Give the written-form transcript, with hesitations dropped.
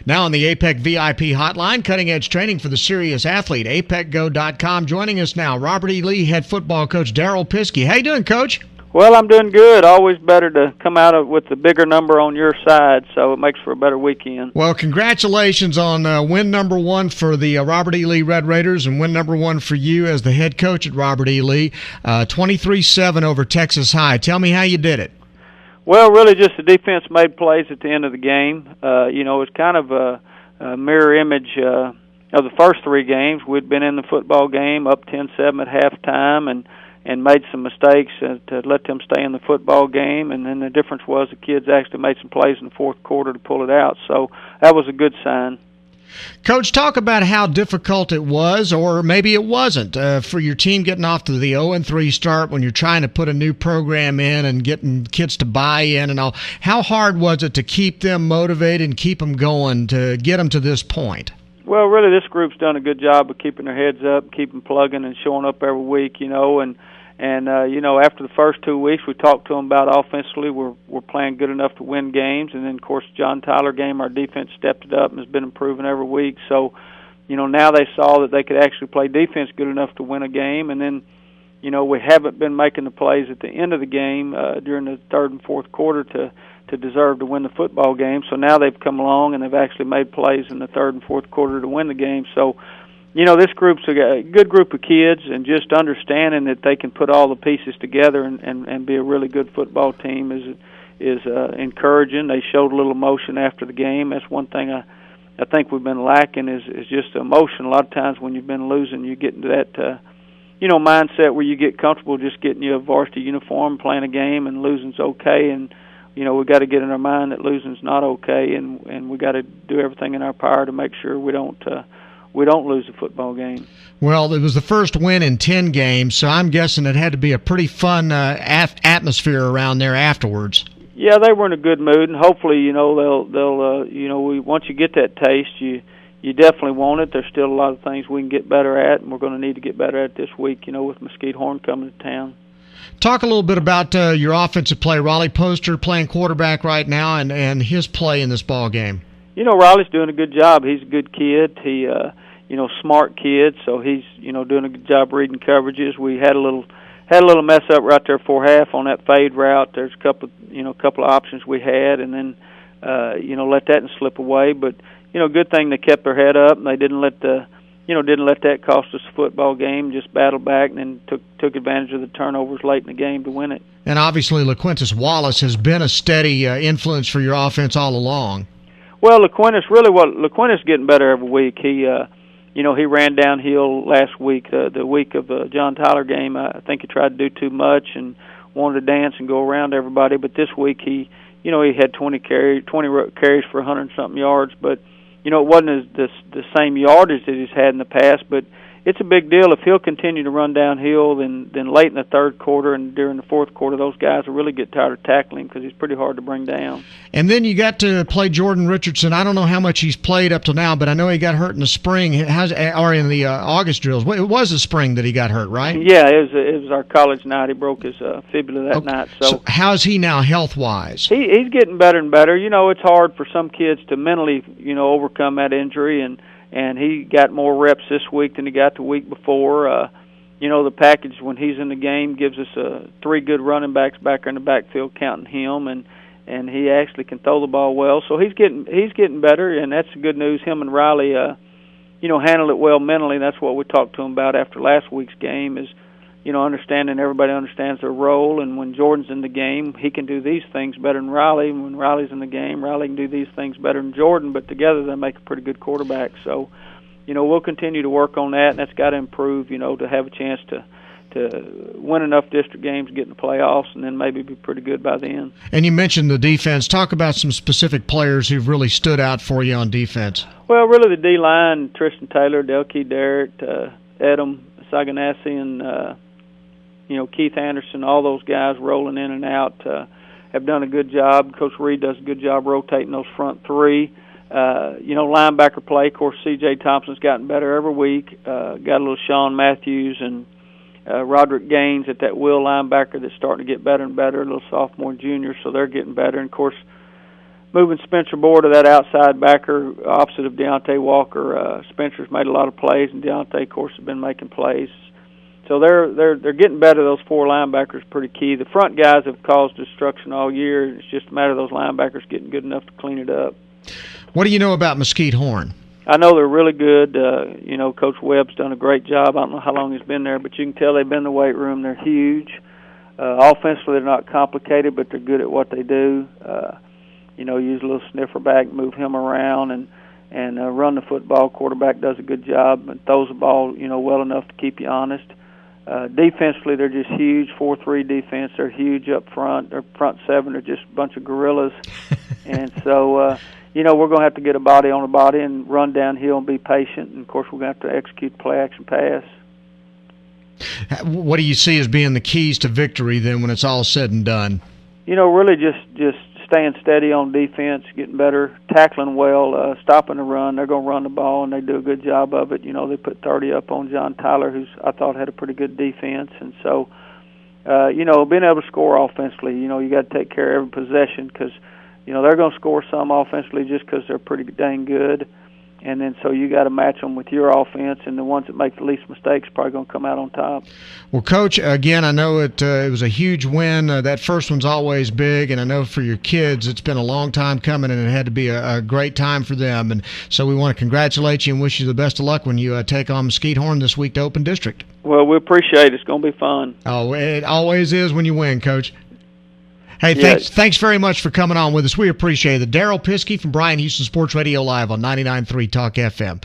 Now on the APEC VIP hotline, cutting-edge training for the serious athlete, apecgo.com. Joining us now, Robert E. Lee head football coach Darrell Piske. How you doing, Coach? Well, I'm doing good. Always better to come out with the bigger number on your side, so it makes for a better weekend. Well, congratulations on win number one for the Robert E. Lee Red Raiders and win number one for you as the head coach at Robert E. Lee, 23-7 over Texas High. Tell me how you did it. Well, really just the defense made plays at the end of the game. It's kind of a mirror image of the first three games. We'd been in the football game up 10-7 at halftime and made some mistakes to let them stay in the football game, and then the difference was the kids actually made some plays in the fourth quarter to pull it out, so that was a good sign. Coach, talk about how difficult it was, or maybe it wasn't, for your team getting off to the 0-3 start when you're trying to put a new program in and getting kids to buy in and all. How hard was it to keep them motivated and keep them going to get them to this point? Well, really, this group's done a good job of keeping their heads up, keeping plugging and showing up every week, And after the first 2 weeks, we talked to them about offensively, we're playing good enough to win games. And then, of course, John Tyler game, our defense stepped it up and has been improving every week. So, now they saw that they could actually play defense good enough to win a game. And then, we haven't been making the plays at the end of the game during the third and fourth quarter to deserve to win the football game. So now they've come along and they've actually made plays in the third and fourth quarter to win the game. So, this group's a good group of kids, and just understanding that they can put all the pieces together and be a really good football team is encouraging. They showed a little emotion after the game. That's one thing I think we've been lacking is just emotion. A lot of times when you've been losing, you get into that mindset where you get comfortable just getting you a varsity uniform, playing a game, and losing's okay. And we've got to get in our mind that losing's not okay, and we got to do everything in our power to make sure we don't lose the football game. Well, it was the first win in 10 games, so I'm guessing it had to be a pretty fun atmosphere around there afterwards. Yeah, they were in a good mood, and hopefully, they'll once you get that taste, you definitely want it. There's still a lot of things we can get better at, and we're going to need to get better at this week, with Mesquite Horn coming to town. Talk a little bit about your offensive play. Raleigh Poster playing quarterback right now, and his play in this ball game. Riley's doing a good job. He's a good kid. He smart kid, so he's doing a good job reading coverages. We had a little mess up right there before half on that fade route. There's a couple of options we had, and then let that slip away. But good thing they kept their head up and they didn't let that cost us a football game. Just battled back and then took advantage of the turnovers late in the game to win it. And obviously, LaQuintus Wallace has been a steady influence for your offense all along. Well, LaQuintus getting better every week. He ran downhill last week, the week of the John Tyler game. I think he tried to do too much and wanted to dance and go around everybody. But this week he had 20 carries for 100-something yards. But it wasn't the same yardage that he's had in the past. But it's a big deal if he'll continue to run downhill. Then late in the third quarter and during the fourth quarter, those guys will really get tired of tackling because he's pretty hard to bring down. And then you got to play Jordan Richardson. I don't know how much he's played up till now, but I know he got hurt in the spring or in the August drills. It was the spring that he got hurt, right? Yeah, it was our college night. He broke his fibula that night. So how's he now health-wise? He's getting better and better. It's hard for some kids to mentally overcome that injury, and he got more reps this week than he got the week before. The package when he's in the game gives us 3 good running backs back there in the backfield counting him, and he actually can throw the ball well. So he's getting better, and that's the good news. Him and Riley, handled it well mentally. That's what we talked to him about after last week's game is, understanding everybody understands their role, and when Jordan's in the game, he can do these things better than Riley. And when Riley's in the game, Riley can do these things better than Jordan, but together they make a pretty good quarterback. So, we'll continue to work on that, and that's got to improve, to have a chance to win enough district games, get in the playoffs, and then maybe be pretty good by the end. And you mentioned the defense. Talk about some specific players who've really stood out for you on defense. Well, really the D-line, Tristan Taylor, Delkey Derrick, Adam Saganassi, and Keith Anderson, all those guys rolling in and out have done a good job. Coach Reed does a good job rotating those front three. Linebacker play, of course, C.J. Thompson's gotten better every week. Got a little Sean Matthews and Roderick Gaines at that will linebacker that's starting to get better and better, a little sophomore and junior, so they're getting better. And, of course, moving Spencer Board to that outside backer opposite of Deontay Walker. Spencer's made a lot of plays, and Deontay, of course, has been making plays. So they're getting better. Those 4 linebackers pretty key. The front guys have caused destruction all year. It's just a matter of those linebackers getting good enough to clean it up. What do you know about Mesquite Horn? I know they're really good. Coach Webb's done a great job. I don't know how long he's been there, but you can tell they've been in the weight room. They're huge. Offensively, they're not complicated, but they're good at what they do. Use a little sniffer back, move him around, and run the football. Quarterback does a good job and throws the ball, well enough to keep you honest. Defensively, they're just huge. 4-3 defense. They're huge up front. Their front 7 are just a bunch of gorillas. And so, we're going to have to get a body on a body and run downhill and be patient. And, of course, we're going to have to execute play-action pass. What do you see as being the keys to victory then when it's all said and done? Really just staying steady on defense, getting better, tackling well, stopping the run. They're going to run the ball, and they do a good job of it. They put 30 up on John Tyler, who's I thought had a pretty good defense. And so, being able to score offensively, you got to take care of every possession because, they're going to score some offensively just because they're pretty dang good. And then so you got to match them with your offense, and the ones that make the least mistakes are probably going to come out on top. Well, Coach, again, I know it was a huge win. That first one's always big, and I know for your kids it's been a long time coming, and it had to be a great time for them. And so we want to congratulate you and wish you the best of luck when you take on Mesquite Horn this week to Open District. Well, we appreciate it. It's going to be fun. Oh, it always is when you win, Coach. Hey, yeah. Thanks very much for coming on with us. We appreciate it. Darrell Piske from Bryan Houston Sports Radio Live on 99.3 Talk FM.